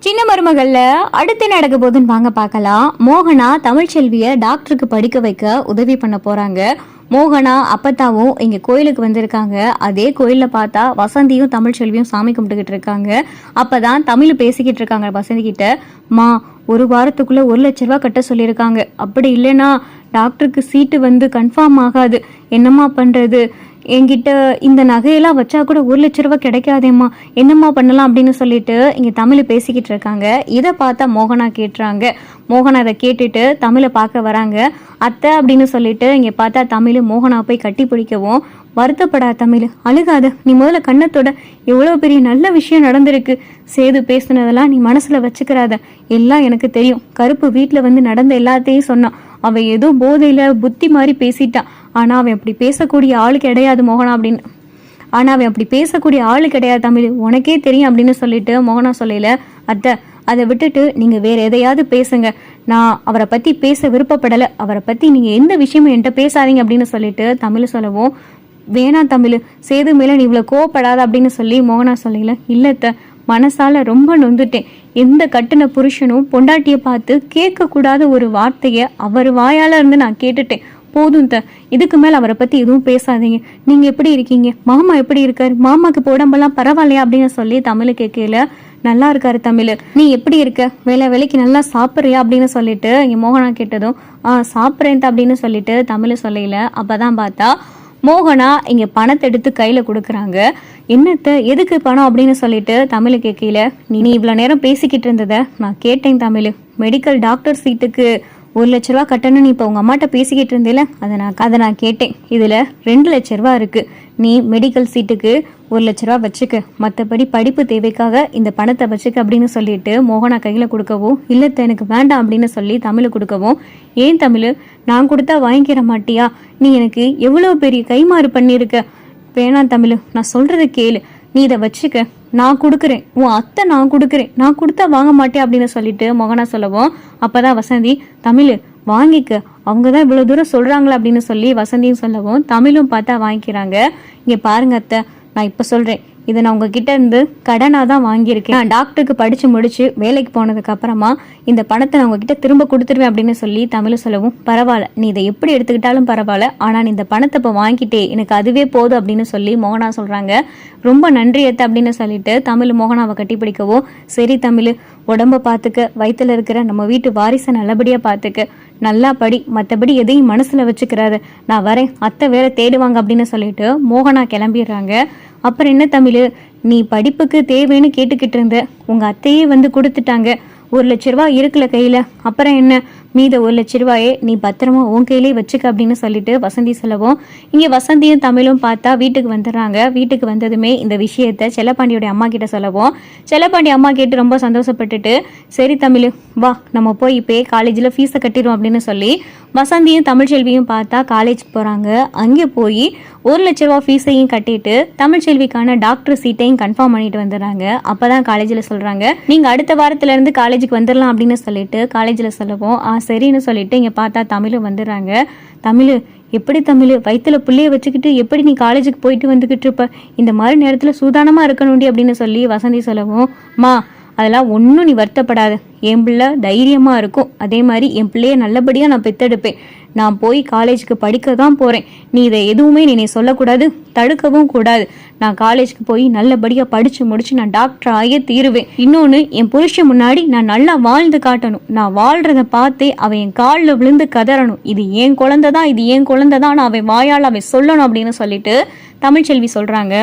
சின்ன மருமகள்ல அடுத்து நடக்க போதுன்னு வாங்க பார்க்கலாம். மோகனா தமிழ்ச்செல்விய டாக்டருக்கு படிக்க வைக்க உதவி பண்ண போறாங்க. மோகனா அப்பத்தாவும் இங்க கோயிலுக்கு வந்திருக்காங்க. அதே கோயில்ல பார்த்தா வசந்தியும் தமிழ்ச்செல்வியும் சாமி கும்பிட்டுக்கிட்டு இருக்காங்க. அப்பதான் தமிழ் பேசிக்கிட்டு இருக்காங்க வசந்தி கிட்ட. மா, ஒரு வாரத்துக்குள்ள 1,00,000 ரூபாய் கட்ட சொல்லியிருக்காங்க. அப்படி இல்லைன்னா டாக்டருக்கு சீட்டு கன்ஃபார்ம் ஆகாது. என்னம்மா பண்றது? என்கிட்ட இந்த நகையெல்லாம் வச்சா கூட 1,00,000 ரூபாய் கிடைக்காதேம்மா, என்னம்மா பண்ணலாம் அப்படின்னு சொல்லிட்டு இங்க தமிழ் பேசிக்கிட்டு இருக்காங்க. இதை பார்த்தா மோகனா கேட்டுறாங்க. மோகனா அதை கேட்டுட்டு தமிழை பார்க்க வராங்க. அத்தை அப்படின்னு சொல்லிட்டு இங்க பார்த்தா தமிழ் மோகனா போய் கட்டி பிடிக்கவும், வருத்தப்படாத தமிழ், அழுகாத, நீ முதல்ல கண்ணத்தோட, எவ்வளோ பெரிய நல்ல விஷயம் நடந்திருக்கு. சேது பேசுனதெல்லாம் நீ மனசுல வச்சுக்கிறாத, எல்லாம் எனக்கு தெரியும். கருப்பு வீட்டில் நடந்த எல்லாத்தையும் சொன்னான். அவன் ஏதோ போதையில புத்தி மாதிரி பேசிட்டான். ஆனா அவன் அப்படி பேசக்கூடிய ஆளு கிடையாது மோகனா அப்படின்னு. ஆனா அவன் அப்படி பேசக்கூடிய ஆளு கிடையாது தமிழ், உனக்கே தெரியும் அப்படின்னு சொல்லிட்டு மோகனா சொல்லல. அத்தை, அதை விட்டுட்டு நீங்க வேற எதையாவது பேசுங்க. நான் அவரை பத்தி பேச விருப்பப்படலை. அவரை பத்தி நீங்க எந்த விஷயமும் என்கிட்ட பேசாதீங்க அப்படின்னு சொல்லிட்டு தமிழ் சொல்லவும், வேணாம் தமிழ், சேது மேல நீ இவ்வளவு கோவப்படாத அப்படின்னு சொல்லி மோகனா சொல்லல. இல்லத்த, மனசால ரொம்ப நொந்துட்டேன். எந்த கட்டின புருஷனும் பொண்டாட்டிய பார்த்து கேட்க கூடாத ஒரு வார்த்தைய அவர் வாயால இருந்து நான் கேட்டுட்டேன். போதும் த, இதுக்கு மேல அவரை பத்தி எதுவும் பேசாதீங்க. நீங்க எப்படி இருக்கீங்க? மாமா எப்படி இருக்காரு? மாமாக்கு உடம்பெல்லாம் பரவாயில்லையா அப்படின்னு சொல்லி தமிழ் கேட்கல. நல்லா இருக்காரு தமிழ், நீ எப்படி இருக்க? வேலைக்கு நல்லா சாப்பிட்றியா அப்படின்னு சொல்லிட்டு இங்க மோகனா கேட்டதும், சாப்பிட்றேன் அப்படின்னு சொல்லிட்டு தமிழ் சொல்லல. அப்பதான் பார்த்தா மோகனா இங்க பணத்தை எடுத்து கையில கொடுக்குறாங்க. என்னத்த, எதுக்கு பணம் அப்படின்னு சொல்லிட்டு தமிழ் கேட்கல. நீ இவ்வளவு நேரம் பேசிக்கிட்டு இருந்தத நான் கேட்டேன் தமிழ். மெடிக்கல் டாக்டர் சீட்டுக்கு 1,00,000 ரூபாய் கட்டணும்னு இப்போ உங்க அம்மாட்ட பேசிக்கிட்டு இருந்தேல, அதை நான் கேட்டேன். இதுல 2,00,000 ரூபாய் இருக்கு. நீ மெடிக்கல் சீட்டுக்கு 1,00,000 ரூபாய் வச்சுக்க, மற்றபடி படிப்பு தேவைக்காக இந்த பணத்தை வச்சுக்க அப்படின்னு சொல்லிட்டு மோகனா கையில கொடுக்கவும், இல்லத்த எனக்கு வேண்டாம் அப்படின்னு சொல்லி தமிழ் கொடுக்கவும், ஏன் தமிழ், நான் கொடுத்தா வாங்கிக்கிற மாட்டியா? நீ எனக்கு எவ்வளவு பெரிய கைமாறு பண்ணியிருக்க. வேணாம் தமிழ், நான் சொல்றத கேளு, நீ இதை வச்சுக்க, நான் கொடுக்குறேன், உன் அத்தை நான் கொடுக்குறேன், நான் கொடுத்தா வாங்க மாட்டேன் அப்படின்னு சொல்லிட்டு மோகனா சொல்லவும், அப்பதான் வசந்தி, தமிழ் வாங்கிக்க, அவங்கதான் இவ்வளவு தூரம் சொல்றாங்களா அப்படின்னு சொல்லி வசந்தியும் சொல்லவும், தமிழும் பார்த்தா வாங்கிக்கிறாங்க. இங்க பாருங்க அத்தை, நான் இப்ப சொல்றேன், இதை நான் உங்ககிட்ட இருந்து கடனாக தான் வாங்கியிருக்கேன். நான் டாக்டருக்கு படித்து முடிச்சு வேலைக்கு போனதுக்கு அப்புறமா இந்த பணத்தை நான் உங்ககிட்ட திரும்ப கொடுத்துருவேன் அப்படின்னு சொல்லி தமிழ் சொல்லவும், பரவாயில்ல, நீ இதை எப்படி எடுத்துக்கிட்டாலும் பரவாயில்ல, ஆனால் நீ இந்த பணத்தை இப்போ வாங்கிட்டே, எனக்கு அதுவே போதும் அப்படின்னு சொல்லி மோகனா சொல்கிறாங்க. ரொம்ப நன்றி அத்தை அப்படின்னு சொல்லிட்டு தமிழ் மோகனாவை கட்டி பிடிக்கவும், சரி தமிழ், உடம்ப பார்த்துக்க, வயிற்றுல இருக்கிற நம்ம வீட்டு வாரிசை நல்லபடியாக பார்த்துக்க, நல்லா படி, மற்றபடி எதையும் மனசில் வச்சுக்கிறாரு, நான் வரேன், அத்தை வேற தேடுவாங்க அப்படின்னு சொல்லிட்டு மோகனா கிளம்பிடுறாங்க. அப்புறம் என்ன தமிழ், நீ படிப்புக்கு தேவைன்னு கேட்டுக்கிட்டு இருந்த, உங்க அத்தையே கொடுத்துட்டாங்க. 1,00,000 ரூபாய் இருக்குல்ல கையில, அப்புறம் என்ன, மீத 1,00,000 ரூபாயே நீ பத்திரமா உன் கையிலே வச்சுக்க அப்படின்னு சொல்லிட்டு வசந்தி சொல்லவும், இங்க வசந்தியும் தமிழும் பார்த்தா வீட்டுக்கு வந்துடுறாங்க. வீட்டுக்கு வந்ததுமே இந்த விஷயத்த செல்லப்பாண்டியோட அம்மா கிட்ட சொல்லவும், செல்லப்பாண்டி அம்மா கேட்டு ரொம்ப சந்தோஷப்பட்டுட்டு, சரி தமிழ், வா நம்ம போய் இப்பே காலேஜில் ஃபீஸை கட்டிடுவோம் அப்படின்னு சொல்லி வசந்தியும் தமிழ்ச்செல்வியும் பார்த்தா காலேஜ் போறாங்க. அங்கே போய் 1,00,000 ரூபாய் ஃபீஸையும் கட்டிட்டு தமிழ்ச்செல்விக்கான டாக்டர் சீட்டையும் கன்ஃபார்ம் பண்ணிட்டு வந்துடுறாங்க. அப்பதான் காலேஜில் சொல்றாங்க, நீங்க அடுத்த வாரத்துல இருந்து காலேஜுக்கு வந்துடலாம் அப்படின்னு சொல்லிட்டு காலேஜில் சொல்லவும், சரின்னு சொல்லிட்டு இங்க பார்த்தா தமிழும் வந்துடுறாங்க. தமிழ், எப்படி தமிழ், வயிற்றுல புள்ளைய வச்சுக்கிட்டு எப்படி நீ காலேஜுக்கு போயிட்டு வந்துக்கிட்டு இருப்ப, இந்த மாதிரி நேரத்துல சூதானமா இருக்கணும்டி அப்படின்னு சொல்லி வசந்தி சொல்லவும், மா அதெல்லாம் ஒன்றும் நீ வருத்தப்படாத, என் பிள்ளை தைரியமா இருக்கும், அதே மாதிரி என் பிள்ளைய நல்லபடியா நான் பெத்தெடுப்பேன், நான் போய் காலேஜுக்கு படிக்க தான் போறேன், நீ இதை எதுவுமே நீ சொல்லக்கூடாது, தடுக்கவும் கூடாது, நான் காலேஜுக்கு போய் நல்லபடியா படிச்சு முடிச்சு நான் டாக்டர் ஆகிய தீருவேன். இன்னொன்னு, என் புருஷன் முன்னாடி நான் நல்லா வாழ்ந்து காட்டணும், நான் வாழ்றத பார்த்தே அவன் என் காலில் விழுந்து கதறணும், இது ஏன் குழந்தை தான், இது ஏன் குழந்தை தான், அவன் வாயால் அவன் சொல்லணும் அப்படின்னு சொல்லிட்டு தமிழ்ச்செல்வி சொல்றாங்க.